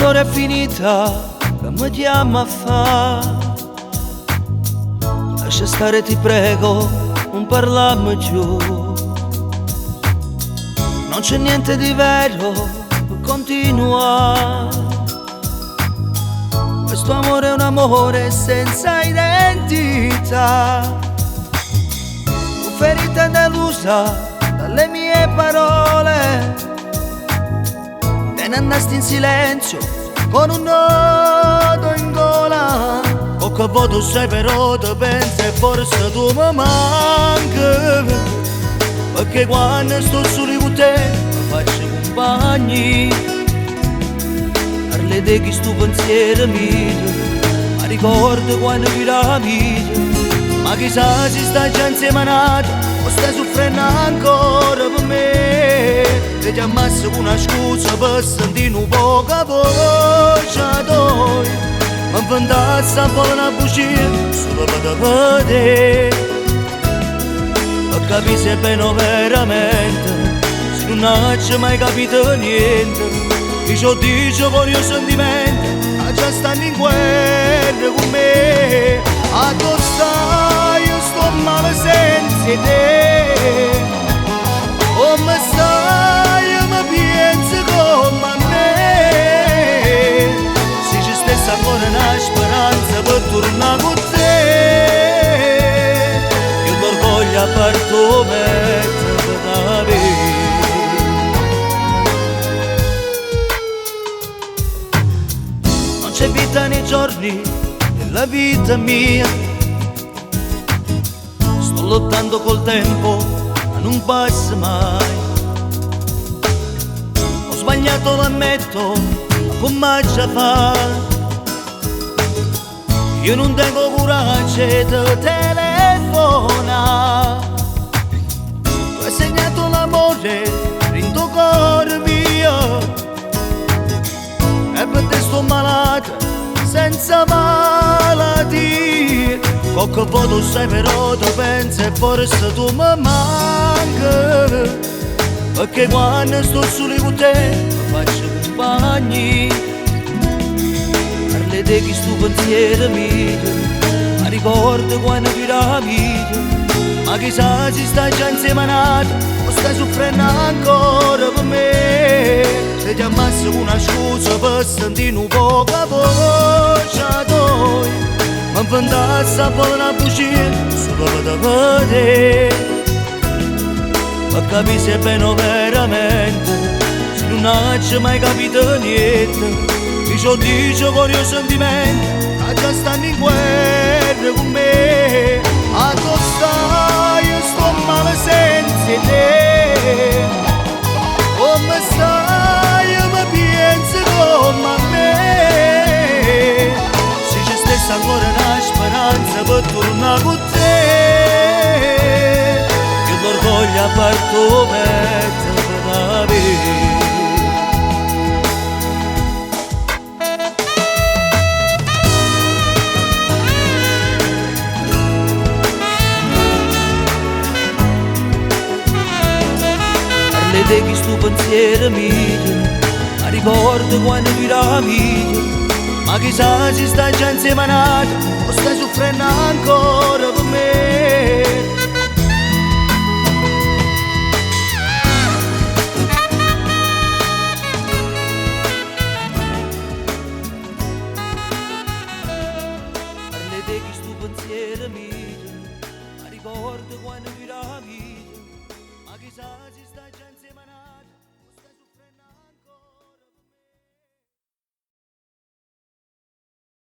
storia è finita, che mi chiama a fa. Lascia stare, ti prego, non parlarmi più. Non c'è niente di vero, continua. Questo amore è un amore senza identità. Tu ferita e delusa dalle mie parole, te ne andasti in silenzio con un nodo in gola. O che voto sei però te pensi e forse tu mi manchi, perché quando sto solo con te mi faccio compagni. Parli di chi sto pensiero mio, ma ricordo quando vi la vita. Ma chissà se stai già insieme a nato o stai soffrendo ancora per me. E ti ammazzo con una scusa per sentire un po' che voce tua. Ma inventasse un po' una bugia solo per te vedere, per capire se è bene veramente, se non hai mai capito niente. Dice con i sentimenti, ma già stanno in guerra con me. A tu stai, io sto male senza te. Come stai, mi pensi come a me. Se ci stessa ancora una speranza per tornare con te, io l'orgoglio appartamento per la vita. Non c'è vita nei giorni della vita mia, sto lottando col tempo ma non passa mai. Ho sbagliato, lo ammetto, ma come già fa? Io non tengo coraggio di telefonare. Tu hai segnato l'amore in tuo cuore mio, e per te sto malata senza malattia. Qualche voto sai però tu pensi e forse tu mi manchi, perché quando sto solo con te mi faccio compagni. Parli di chi sto pensiero mio, ma ricordo quando vi la vita. Ma chissà se stai già insieme a nato o stai soffrendo ancora per me. Se ti ammazzo con una scusa per sentire un po' che voce tua. Ma inventasse un po' una bugia solo per te vedere, per capire se è bene veramente, se non hai mai capito niente. Dice con i sentimenti, ma già stanno in guerra con me. A tu stai, io sto male senza te. Come stai, mi pensi come a me. Se ci stessa ancora una speranza per tornare con te, io l'orgoglio appartamento per la vita. Di chi sto pensiero mio, ma ricordo quando vi la vita. Ma chissà se stai già insieme a nato o stai soffrendo ancora per me. Parli di chi sto pensiero mio, ma ricordo quando vi la vita. Ma chissà se